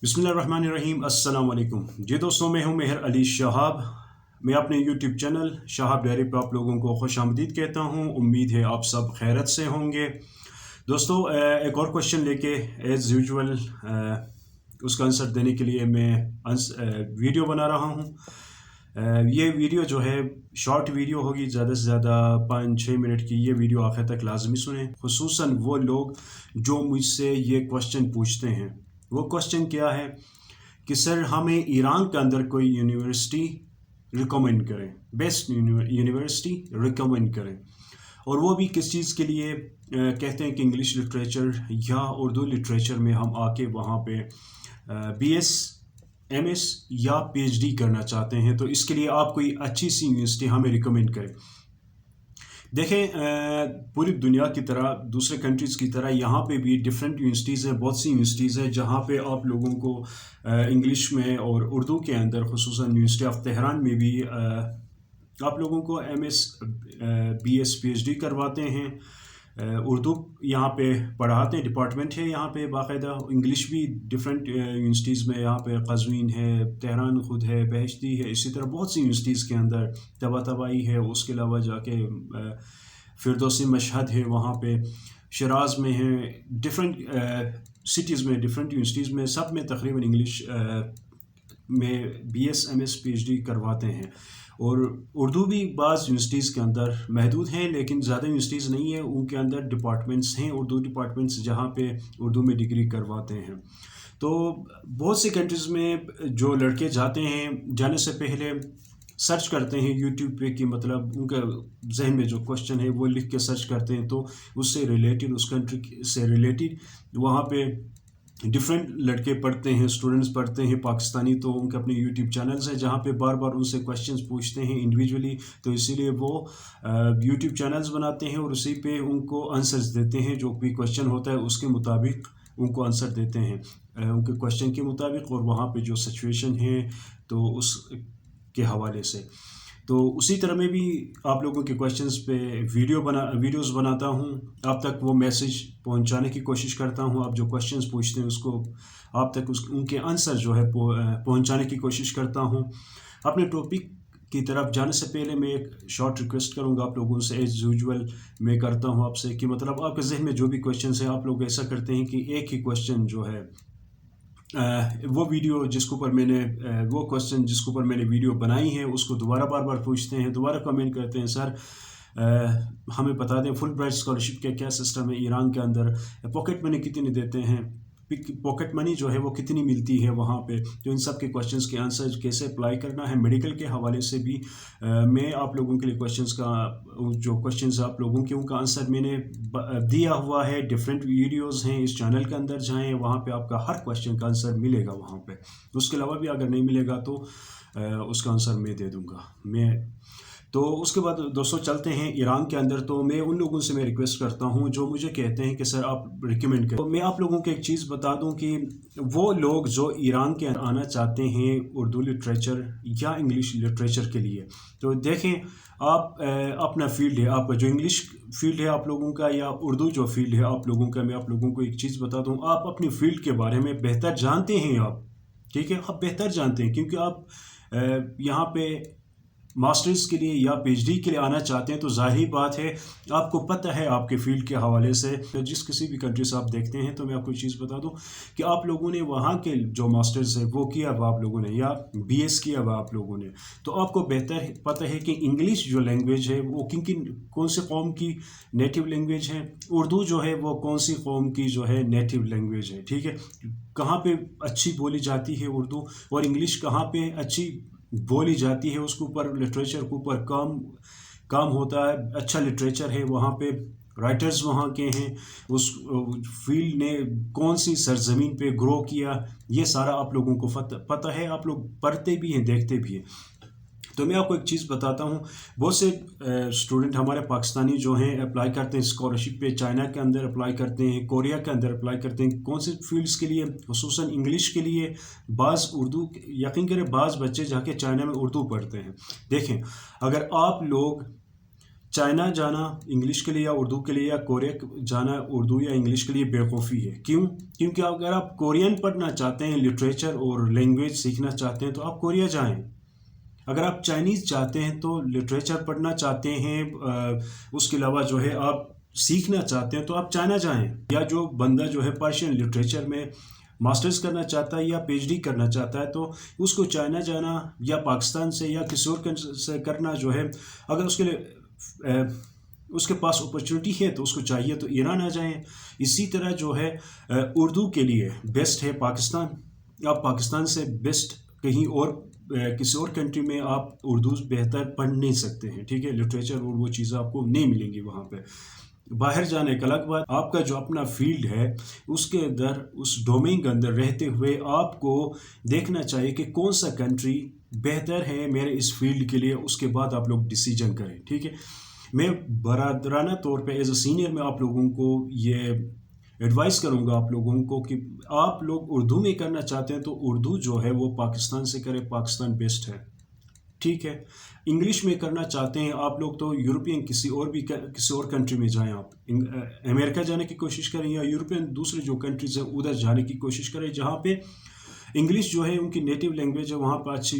बिस्मिल्लाहिर्रहमानिर्रहीम अस्सलाम वालेकुम जी दोस्तों, मैं हूं मेहर अली शहाब। मैं अपने यूट्यूब चैनल शहाब डायरी पर आप लोगों को खुश आमदीद कहता हूं। उम्मीद है आप सब खैरत से होंगे। दोस्तों, एक और क्वेश्चन लेके एज़ यूजुअल उसका आंसर देने के लिए मैं वीडियो बना रहा हूं। ये वीडियो जो है शॉर्ट वीडियो होगी, ज़्यादा से ज़्यादा 5-6 मिनट की। ये वीडियो आखिर तक लाजमी सुने, खुसूसन वो लोग जो मुझसे ये क्वेश्चन पूछते हैं। वो क्वेश्चन क्या है कि सर हमें ईरान के अंदर कोई यूनिवर्सिटी रिकमेंड करें, बेस्ट यूनिवर्सिटी रिकमेंड करें, और वो भी किस चीज़ के लिए। कहते हैं कि इंग्लिश लिटरेचर या उर्दू लिटरेचर में हम आके वहाँ पे BS MS या PhD करना चाहते हैं, तो इसके लिए आप कोई अच्छी सी यूनिवर्सिटी हमें रिकमेंड करें। देखें, पूरी दुनिया की तरह, दूसरे कंट्रीज़ की तरह यहाँ पे भी डिफरेंट यूनिवर्सिटीज़ हैं, बहुत सी यूनिवर्सिटीज़ हैं जहाँ पे आप लोगों को इंग्लिश में और उर्दू के अंदर, खुसूसन यूनिवर्सिटी ऑफ तेहरान में भी आप लोगों को MS BS PhD करवाते हैं। उर्दू यहाँ पे पढ़ाते हैं, डिपार्टमेंट है यहाँ पे बाकायदा। इंग्लिश भी डिफरेंट यूनिवर्सिटीज़ में, यहाँ पे कज़वीन है, तेहरान ख़ुद है, बहश्ती है, इसी तरह बहुत सी यूनिवर्सिटीज़ के अंदर तबातबाई है। उसके अलावा जाके फिरदौसी मशहद है, वहाँ पे शराज में है, डिफरेंट सिटीज़ में, डिफरेंट यूनिवर्सिटीज़ में, सब में तकरीबन इंग्लिश में BS MS PhD करवाते हैं। और उर्दू भी बाज़ यूनिवर्सिटीज़ के अंदर महदूद हैं, लेकिन ज़्यादा यूनिवर्सिटीज़ नहीं है, उनके अंदर डिपार्टमेंट्स हैं, उर्दू डिपार्टमेंट्स, जहाँ पे उर्दू में डिग्री करवाते हैं। तो बहुत सी कंट्रीज़ में जो लड़के जाते हैं, जाने से पहले सर्च करते हैं यूट्यूब पे कि मतलब उनका जहन में जो क्वेश्चन है वो लिख के सर्च करते हैं, तो उससे रिलेटेड, उस कंट्री से रिलेटेड वहाँ पे डिफरेंट लड़के पढ़ते हैं, स्टूडेंट्स पढ़ते हैं पाकिस्तानी, तो उनके अपने यूट्यूब चैनल्स हैं जहाँ पे बार बार उनसे क्वेश्चंस पूछते हैं इंडिविजुअली। तो इसीलिए वो यूट्यूब चैनल्स बनाते हैं और उसी पे उनको आंसर्स देते हैं। जो भी क्वेश्चन होता है उसके मुताबिक उनको आंसर देते हैं, उनके क्वेश्चन के मुताबिक, और वहाँ पे जो सिचुएशन है तो उस के हवाले से। तो उसी तरह मैं भी आप लोगों के क्वेश्चंस पे वीडियोस बनाता हूँ, आप तक वो मैसेज पहुँचाने की कोशिश करता हूँ। आप जो क्वेश्चंस पूछते हैं उसको आप तक उनके आंसर जो है पहुँचाने की कोशिश करता हूँ। अपने टॉपिक की तरफ जाने से पहले मैं एक शॉर्ट रिक्वेस्ट करूँगा आप लोगों से, एज यूजुअल मैं करता हूँ आपसे, कि मतलब आपके जहन में जो भी क्वेश्चंस हैं, आप लोग ऐसा करते हैं कि एक ही क्वेश्चन जो है वो क्वेश्चन जिसके ऊपर मैंने वीडियो बनाई है उसको दोबारा बार बार पूछते हैं, दोबारा कमेंट करते हैं, सर हमें बता दें फुल ब्राइट स्कॉलरशिप का क्या सिस्टम है ईरान के अंदर, पॉकेट मनी कितनी देते हैं, पॉकेट मनी जो है वो कितनी मिलती है वहाँ पे। तो इन सब के क्वेश्चंस के आंसर कैसे अप्लाई करना है, मेडिकल के हवाले से भी मैं आप लोगों के लिए क्वेश्चंस का, जो क्वेश्चंस आप लोगों के, उनका आंसर मैंने दिया हुआ है। डिफरेंट वीडियोस हैं इस चैनल के अंदर, जाएँ वहाँ पे आपका हर क्वेश्चन का आंसर मिलेगा वहाँ पे। उसके अलावा भी अगर नहीं मिलेगा तो उसका आंसर मैं दे दूँगा। तो उसके बाद दोस्तों चलते हैं ईरान के अंदर। तो मैं उन लोगों से मैं रिक्वेस्ट करता हूं जो मुझे कहते हैं कि सर आप रिकमेंड करें। तो मैं आप लोगों को एक चीज़ बता दूं कि वो लोग जो ईरान के अंदर आना चाहते हैं उर्दू लिटरेचर या इंग्लिश लिटरेचर के लिए, तो देखें आप अपना फील्ड है, आप जो इंग्लिश फील्ड है आप लोगों का या उर्दू जो फील्ड है आप लोगों का, मैं आप लोगों को एक चीज़ बता दूँ, आप अपनी फील्ड के बारे में बेहतर जानते हैं। आप ठीक है, आप बेहतर जानते हैं, क्योंकि आप यहाँ पे मास्टर्स के लिए या PhD के लिए आना चाहते हैं, तो जाहिर बात है आपको पता है आपके फील्ड के हवाले से। तो जिस किसी भी कंट्री से आप देखते हैं, तो मैं आपको एक चीज़ बता दूं कि आप लोगों ने वहाँ के जो मास्टर्स है वो किया हुआ आप लोगों ने, या BS किया हुआ आप लोगों ने, तो आपको बेहतर पता है कि इंग्लिश जो लैंग्वेज है वो कौन से कौम की नेटिव लैंग्वेज है, उर्दू जो है वो कौन सी कौम की जो है नेटिव लैंग्वेज है। ठीक है, कहाँ पे अच्छी बोली जाती है उर्दू, और इंग्लिश कहाँ पे अच्छी बोली जाती है, उसके ऊपर लिटरेचर के ऊपर काम होता है, अच्छा लिटरेचर है वहाँ पे, राइटर्स वहाँ के हैं, उस फील्ड ने कौन सी सरजमीन पे ग्रो किया, ये सारा आप लोगों को पता है, आप लोग पढ़ते भी हैं, देखते भी हैं। तो मैं आपको एक चीज़ बताता हूँ, बहुत से स्टूडेंट हमारे पाकिस्तानी जो हैं अप्लाई करते हैं स्कॉलरशिप पे, चाइना के अंदर अप्लाई करते हैं, कोरिया के अंदर अप्लाई करते हैं, कौन से फील्ड्स के लिए, खुसूसन इंग्लिश के लिए, बाज़ उर्दू, यकीन करें बाज़ बच्चे जाके चाइना में उर्दू पढ़ते हैं। देखें, अगर आप लोग चाइना जाना इंग्लिश के लिए या उर्दू के लिए, या कोरिया जाना उर्दू या इंग्लिश के लिए बेवकूफ़ी है। क्यों? क्योंकि अगर आप कोरियन पढ़ना चाहते हैं, लिटरेचर और लैंग्वेज सीखना चाहते हैं, तो आप कोरिया जाएं। अगर आप चाइनीज़ चाहते हैं तो लिटरेचर पढ़ना चाहते हैं, उसके अलावा जो है आप सीखना चाहते हैं, तो आप चाइना जाएं। या जो बंदा जो है पर्शियन लिटरेचर में मास्टर्स करना चाहता है या पीएचडी करना चाहता है, तो उसको चाइना जाना या पाकिस्तान से या किसी और कंट्री से करना जो है, अगर उसके लिए उसके पास अपॉर्चुनिटी है तो उसको चाहिए तो ईरान आ जाएं। इसी तरह जो है उर्दू के लिए बेस्ट है पाकिस्तान। आप पाकिस्तान से बेस्ट कहीं और किसी और कंट्री में आप उर्दू बेहतर पढ़ नहीं सकते हैं, ठीक है। लिटरेचर और वो चीज़ें आपको नहीं मिलेंगी वहाँ पे। बाहर जाने का अलग बात, आपका जो अपना फील्ड है उसके अंदर, उस डोमेन के अंदर रहते हुए आपको देखना चाहिए कि कौन सा कंट्री बेहतर है मेरे इस फील्ड के लिए, उसके बाद आप लोग डिसीजन करें, ठीक है। मैं बरादराना तौर पे एज अ सीनियर में आप लोगों को ये एडवाइस करूंगा आप लोगों को कि आप लोग उर्दू में करना चाहते हैं तो उर्दू जो है वो पाकिस्तान से करें, पाकिस्तान बेस्ट है, ठीक है। इंग्लिश में करना चाहते हैं आप लोग तो यूरोपियन किसी और कंट्री में जाएं। आप अमेरिका जाने की कोशिश करें या यूरोपियन दूसरे जो कंट्रीज हैं उधर जाने की कोशिश करें, जहाँ पे इंग्लिश जो है उनकी नेटिव लैंग्वेज है, वहाँ पर अच्छी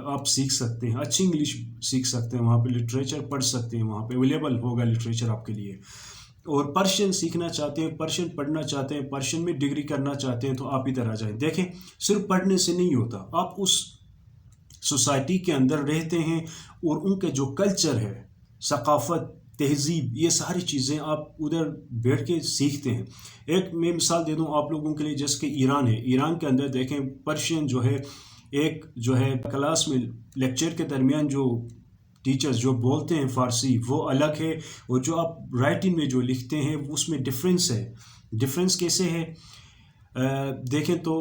आप सीख सकते हैं, अच्छी इंग्लिश सीख सकते हैं, वहाँ पे लिटरेचर पढ़ सकते हैं, वहाँ पे अवेलेबल होगा लिटरेचर आपके लिए। और पर्शियन सीखना चाहते हैं, पर्शियन पढ़ना चाहते हैं, पर्शियन में डिग्री करना चाहते हैं, तो आप इधर आ जाएं। देखें, सिर्फ पढ़ने से नहीं होता, आप उस सोसाइटी के अंदर रहते हैं और उनके जो कल्चर है, सकाफत, तहजीब, ये सारी चीज़ें आप उधर बैठ के सीखते हैं। एक मैं मिसाल दे दूं आप लोगों के लिए, जैसे कि ईरान है, ईरान के अंदर देखें पर्शियन जो है, एक जो है क्लास में लेक्चर के दरमियान जो टीचर्स जो बोलते हैं फ़ारसी वो अलग है, और जो आप राइटिंग में जो लिखते हैं उसमें डिफरेंस है। डिफरेंस कैसे है? देखें तो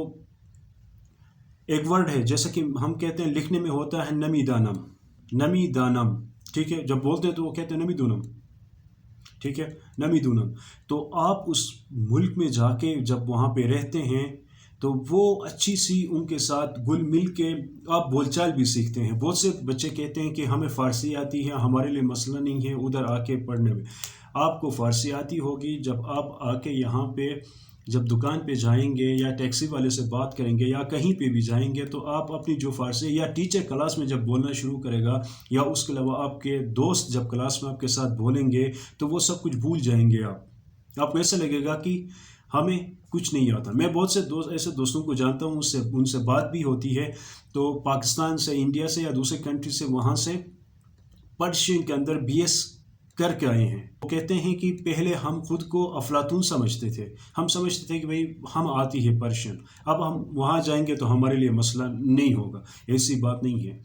एक वर्ड है, जैसे कि हम कहते हैं लिखने में होता है नमी दानम, नमी दानम, ठीक है। जब बोलते हैं तो वो कहते हैं नमी दूनम, ठीक है, नमी दूनम। तो आप उस मुल्क में जाके जब वहाँ पे रहते हैं तो वो अच्छी सी उनके साथ घुल मिल के आप बोलचाल भी सीखते हैं। बहुत से बच्चे कहते हैं कि हमें फ़ारसी आती है, हमारे लिए मसला नहीं है उधर आके पढ़ने में। आपको फ़ारसी आती होगी जब आप आके यहाँ पे जब दुकान पे जाएंगे या टैक्सी वाले से बात करेंगे या कहीं पे भी जाएंगे, तो आप अपनी जो फ़ारसी, या टीचर क्लास में जब बोलना शुरू करेगा, या उसके अलावा आपके दोस्त जब क्लास में आपके साथ बोलेंगे, तो वो सब कुछ भूल जाएंगे। आपको ऐसा लगेगा कि हमें कुछ नहीं आता। मैं बहुत से ऐसे दोस्तों को जानता हूँ, उनसे बात भी होती है, तो पाकिस्तान से, इंडिया से या दूसरे कंट्री से, वहाँ से पर्शियन के अंदर BS करके आए हैं। वो कहते हैं कि पहले हम खुद को अफलातून समझते थे, हम समझते थे कि भाई हम आती है पर्शियन, अब हम वहाँ जाएंगे तो हमारे लिए मसला नहीं होगा। ऐसी बात नहीं है,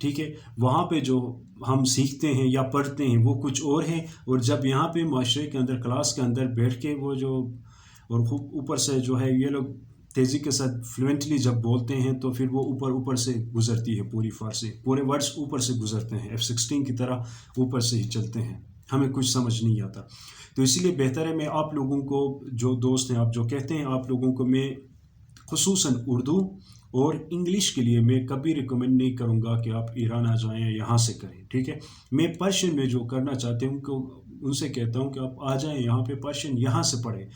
ठीक है। वहाँ पे जो हम सीखते हैं या पढ़ते हैं वो कुछ और है, और जब यहाँ पे माशरे के अंदर, क्लास के अंदर बैठ के वो जो, और ऊपर से जो है ये लोग तेज़ी के साथ फ्लुएंटली जब बोलते हैं, तो फिर वो ऊपर से गुजरती है पूरी फ़ारसी, पूरे वर्ड्स ऊपर से गुजरते हैं, F-16 की तरह ऊपर से ही चलते हैं, हमें कुछ समझ नहीं आता। तो इसीलिए बेहतर है, मैं आप लोगों को, जो दोस्त हैं आप जो कहते हैं, आप लोगों को मैं खुसूसन उर्दू और इंग्लिश के लिए मैं कभी रिकमेंड नहीं करूँगा कि आप ईरान आ जाएँ, यहाँ से करें, ठीक है। मैं पर्शियन में जो करना चाहते हैं उनसे कहता हूँ कि आप आ जाएँ यहाँ पे, पर्शियन यहाँ से पढ़ें,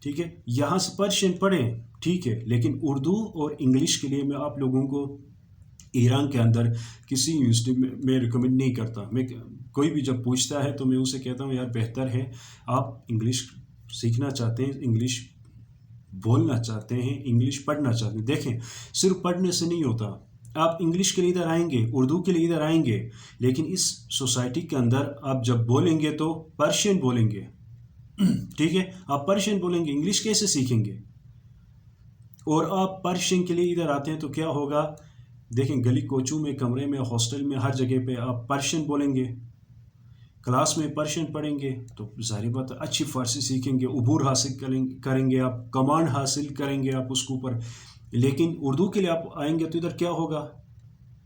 ठीक है, यहाँ से पर्शियन पढ़ें, ठीक है। लेकिन उर्दू और इंग्लिश के लिए मैं आप लोगों को ईरान के अंदर किसी यूनिवर्सिटी में रिकमेंड नहीं करता। मैं कोई भी जब पूछता है तो मैं उनसे कहता हूँ यार बेहतर है, आप इंग्लिश सीखना चाहते हैं, इंग्लिश बोलना चाहते हैं, इंग्लिश पढ़ना चाहते हैं, देखें सिर्फ पढ़ने से नहीं होता। आप इंग्लिश के लिए इधर आएंगे, उर्दू के लिए इधर आएंगे, लेकिन इस सोसाइटी के अंदर आप जब बोलेंगे तो पर्शियन बोलेंगे, ठीक है। आप पर्शियन बोलेंगे, इंग्लिश कैसे सीखेंगे? और आप पर्शियन के लिए इधर आते हैं तो क्या होगा? देखें, गली कोचू में, कमरे में, हॉस्टल में, हर जगह पे आप पर्शियन बोलेंगे, क्लास में पर्शियन पढ़ेंगे, तो ज़ाहिर बात है अच्छी फ़ारसी सीखेंगे, उबूर हासिल करेंगे आप, कमांड हासिल करेंगे आप उसके ऊपर। लेकिन उर्दू के लिए आप आएंगे तो इधर क्या होगा?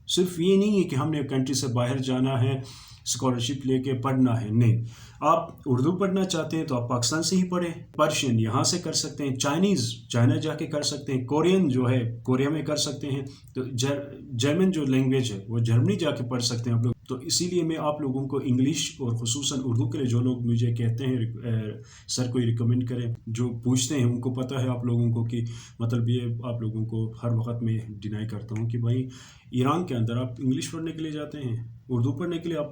सिर्फ ये नहीं है कि हमने कंट्री से बाहर जाना है, स्कॉलरशिप लेके पढ़ना है, नहीं। आप उर्दू पढ़ना चाहते हैं तो आप पाकिस्तान से ही पढ़ें, पर्शियन यहाँ से कर सकते हैं, चाइनीज़ चाइना जाके कर सकते हैं, कोरियन जो है कोरिया में कर सकते हैं, तो जर्मन जो लैंग्वेज है वो जर्मनी जाके पढ़ सकते हैं आप लोग। تو اسی لیے میں آپ لوگوں کو انگلش اور خصوصاً اردو کے لیے جو لوگ مجھے کہتے ہیں سر کوئی ریکمینڈ کریں، جو پوچھتے ہیں ان کو پتہ ہے آپ لوگوں کو کہ مطلب یہ آپ لوگوں کو ہر وقت میں ڈینائی کرتا ہوں کہ بھائی ایران کے اندر آپ انگلش پڑھنے کے لیے جاتے ہیں، اردو پڑھنے کے لیے آپ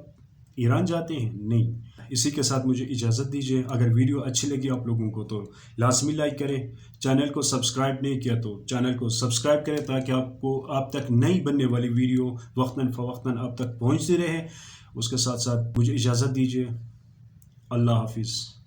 ایران جاتے ہیں؟ نہیں۔ اسی کے ساتھ مجھے اجازت دیجیے، اگر ویڈیو اچھی لگی آپ لوگوں کو تو لازمی لائک کریں، چینل کو سبسکرائب نہیں کیا تو چینل کو سبسکرائب کریں تاکہ آپ تک نئی بننے والی ویڈیو وقتاً فوقتاً آپ تک پہنچتی رہے۔ اس کے ساتھ ساتھ مجھے اجازت دیجیے، اللہ حافظ۔